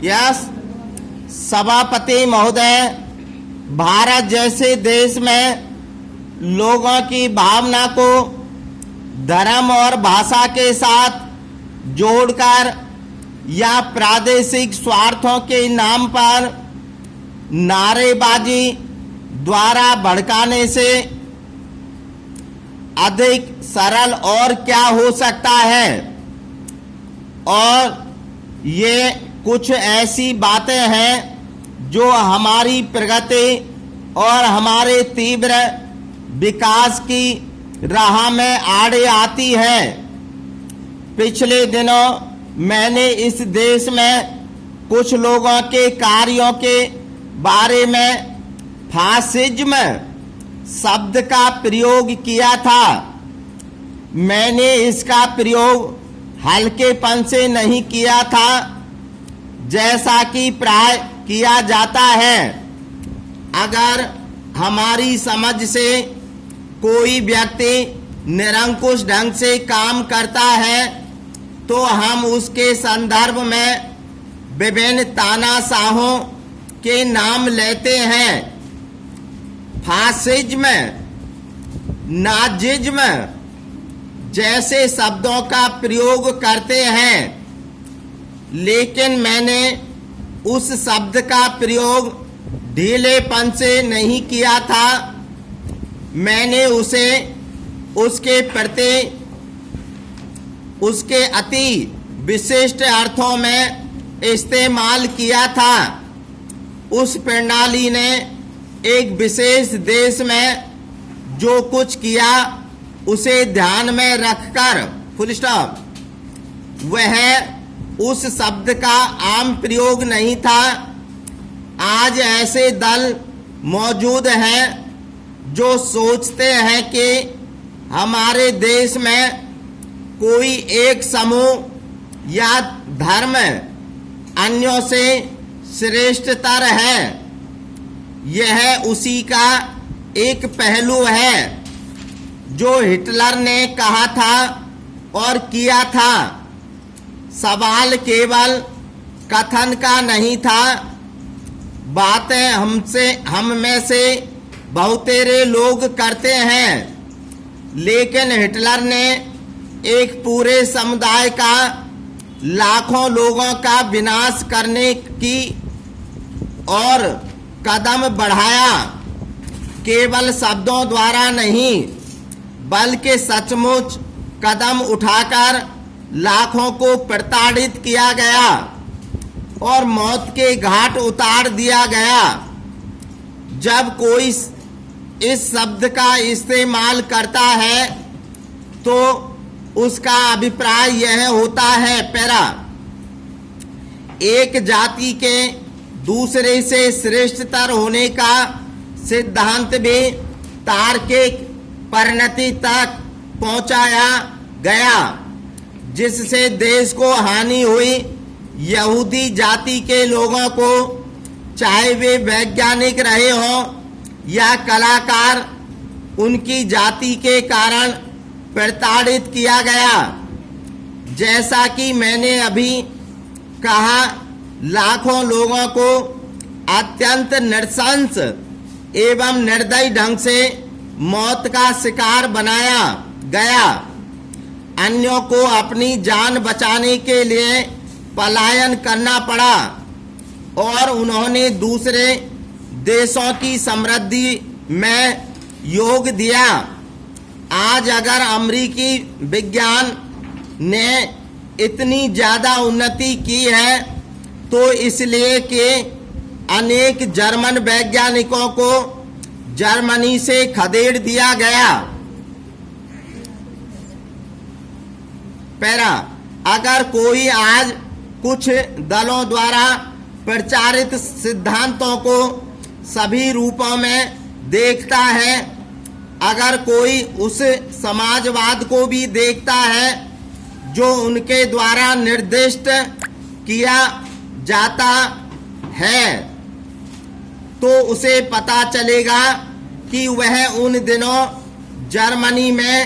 Yes सभापति महोदय, भारत जैसे देश में लोगों की भावना को धर्म और भाषा के साथ जोड़कर या प्रादेशिक स्वार्थों के नाम पर नारेबाजी द्वारा भड़काने से अधिक सरल और क्या हो सकता है। और ये कुछ ऐसी बातें हैं जो हमारी प्रगति और हमारे तीव्र विकास की राह में आड़े आती है। पिछले दिनों मैंने इस देश में कुछ लोगों के कार्यों के बारे में फासिज्म शब्द का प्रयोग किया था। मैंने इसका प्रयोग हल्केपन से नहीं किया था, जैसा कि प्राय किया जाता है। अगर हमारी समझ से कोई व्यक्ति निरंकुश ढंग से काम करता है तो हम उसके संदर्भ में विभिन्न तानाशाहों के नाम लेते हैं। फासिज्म, नाजिज्म जैसे शब्दों का प्रयोग करते हैं, लेकिन मैंने उस शब्द का प्रयोग ढीलेपन से नहीं किया था। मैंने उसे उसके प्रति उसके अति विशिष्ट अर्थों में इस्तेमाल किया था। उस प्रणाली ने एक विशेष देश में जो कुछ किया उसे ध्यान में रखकर फुल स्टॉप, वह उस शब्द का आम प्रयोग नहीं था। आज ऐसे दल मौजूद हैं जो सोचते हैं कि हमारे देश में कोई एक समूह या धर्म अन्यों से श्रेष्ठतर है। यह उसी का एक पहलू है जो हिटलर ने कहा था और किया था। सवाल केवल कथन का नहीं था। बातें हम में से बहुतेरे लोग करते हैं, लेकिन हिटलर ने एक पूरे समुदाय का, लाखों लोगों का विनाश करने की और कदम बढ़ाया। केवल शब्दों द्वारा नहीं, बल्कि सचमुच कदम उठाकर लाखों को प्रताड़ित किया गया और मौत के घाट उतार दिया गया। जब कोई इस शब्द का इस्तेमाल करता है तो उसका अभिप्राय यह होता है, पैरा, एक जाति के दूसरे से श्रेष्ठतर होने का सिद्धांत भी तार्किक परिणति तक पहुंचाया गया, जिससे देश को हानि हुई। यहूदी जाति के लोगों को, चाहे वे वैज्ञानिक रहे हों या कलाकार, उनकी जाति के कारण प्रताड़ित किया गया। जैसा कि मैंने अभी कहा, लाखों लोगों को अत्यंत नृशंस एवं निर्दयी ढंग से मौत का शिकार बनाया गया। अन्यों को अपनी जान बचाने के लिए पलायन करना पड़ा और उन्होंने दूसरे देशों की समृद्धि में योग दिया। आज अगर अमेरिकी विज्ञान ने इतनी ज़्यादा उन्नति की है तो इसलिए कि अनेक जर्मन वैज्ञानिकों को जर्मनी से खदेड़ दिया गया। पैरा, अगर कोई आज कुछ दलों द्वारा प्रचारित सिद्धांतों को सभी रूपों में देखता है, अगर कोई उस समाजवाद को भी देखता है जो उनके द्वारा निर्दिष्ट किया जाता है, तो उसे पता चलेगा कि वह उन दिनों जर्मनी में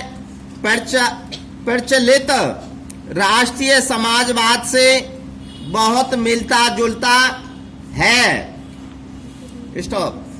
प्रचलित राष्ट्रीय समाजवाद से बहुत मिलता जुलता है। स्टॉप।